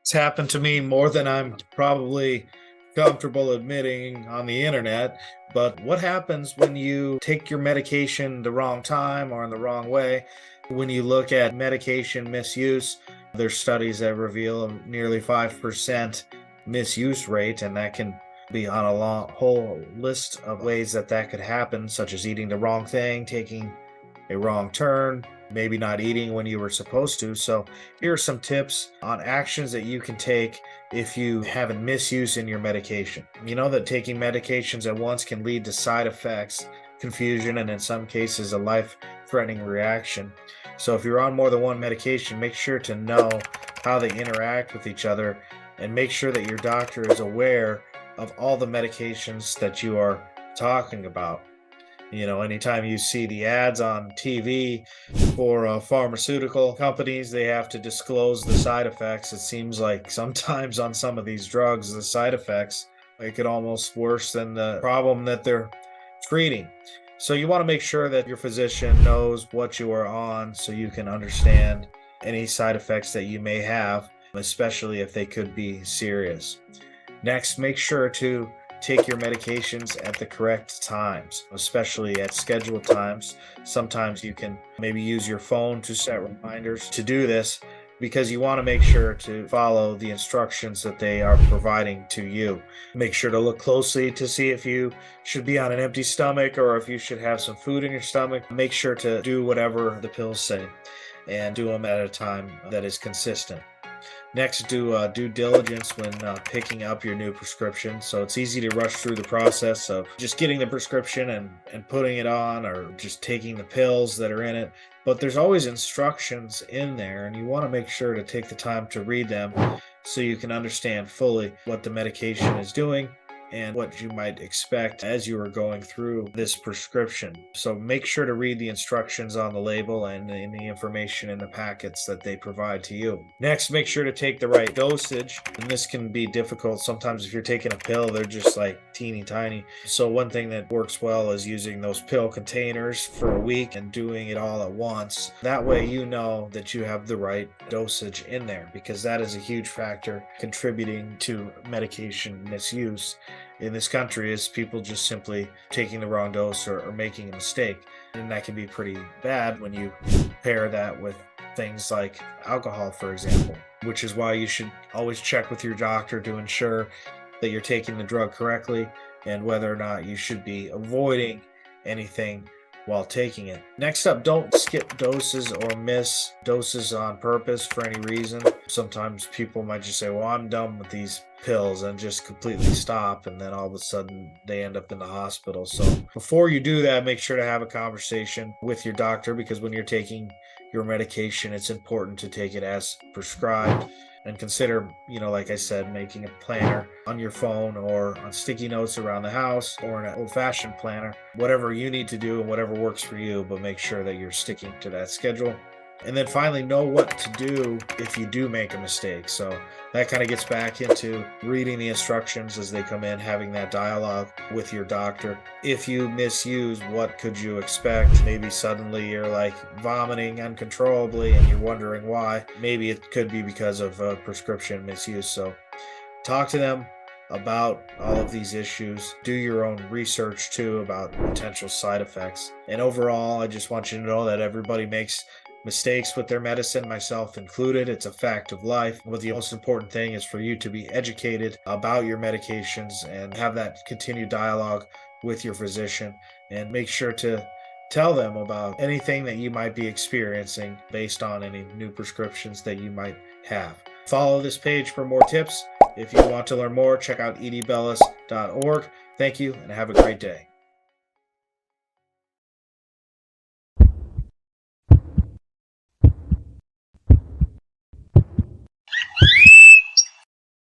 It's happened to me more than I'm probably comfortable admitting on the internet. But what happens when you take your medication the wrong time or in the wrong way? When you look at medication misuse, there's studies that reveal a nearly 5% misuse rate, and that can be on a long whole list of ways that that could happen, such as eating the wrong thing, taking a wrong turn, maybe not eating when you were supposed to. So, here are some tips on actions that you can take if you have a misuse in your medication. You know that taking medications at once can lead to side effects, confusion, and in some cases, a life threatening reaction. So, if you're on more than one medication, make sure to know how they interact with each other and make sure that your doctor is aware of all the medications that you are talking about. Anytime you see the ads on TV for pharmaceutical companies, they have to disclose the side effects. It seems like sometimes on some of these drugs, the side effects make it almost worse than the problem that they're treating. So you want to make sure that your physician knows what you are on so you can understand any side effects that you may have, especially if they could be serious. Next, make sure to take your medications at the correct times, especially at scheduled times. Sometimes you can maybe use your phone to set reminders to do this because you want to make sure to follow the instructions that they are providing to you. Make sure to look closely to see if you should be on an empty stomach or if you should have some food in your stomach. Make sure to do whatever the pills say and do them at a time that is consistent. Next, do due diligence when picking up your new prescription. So it's easy to rush through the process of just getting the prescription and putting it on or just taking the pills that are in it. But there's always instructions in there, and you want to make sure to take the time to read them so you can understand fully what the medication is doing and what you might expect as you are going through this prescription. So make sure to read the instructions on the label and in the information in the packets that they provide to you. Next, make sure to take the right dosage. And this can be difficult. Sometimes if you're taking a pill, they're just like teeny tiny. So one thing that works well is using those pill containers for a week and doing it all at once. That way you know that you have the right dosage in there, because that is a huge factor contributing to medication misuse in this country, is people just simply taking the wrong dose or making a mistake. And that can be pretty bad when you pair that with things like alcohol, for example, which is why you should always check with your doctor to ensure that you're taking the drug correctly and whether or not you should be avoiding anything while taking it. Next up, don't skip doses or miss doses on purpose for any reason. Sometimes people might just say, well, I'm done with these pills, and just completely stop, and then all of a sudden they end up in the hospital. So before you do that, make sure to have a conversation with your doctor, because when you're taking your medication, it's important to take it as prescribed. And consider, like I said, making a planner on your phone or on sticky notes around the house or an old-fashioned planner, whatever you need to do and whatever works for you, but make sure that you're sticking to that schedule. And then finally, know what to do if you do make a mistake. So that kind of gets back into reading the instructions as they come in, having that dialogue with your doctor. If you misuse, what could you expect? Maybe suddenly you're like vomiting uncontrollably and you're wondering why. Maybe it could be because of prescription misuse. So talk to them about all of these issues. Do your own research too about potential side effects. And overall, I just want you to know that everybody makes mistakes with their medicine, myself included. It's a fact of life. But the most important thing is for you to be educated about your medications and have that continued dialogue with your physician, and make sure to tell them about anything that you might be experiencing based on any new prescriptions that you might have. Follow this page for more tips. If you want to learn more, check out edbellis.org. Thank you and have a great day.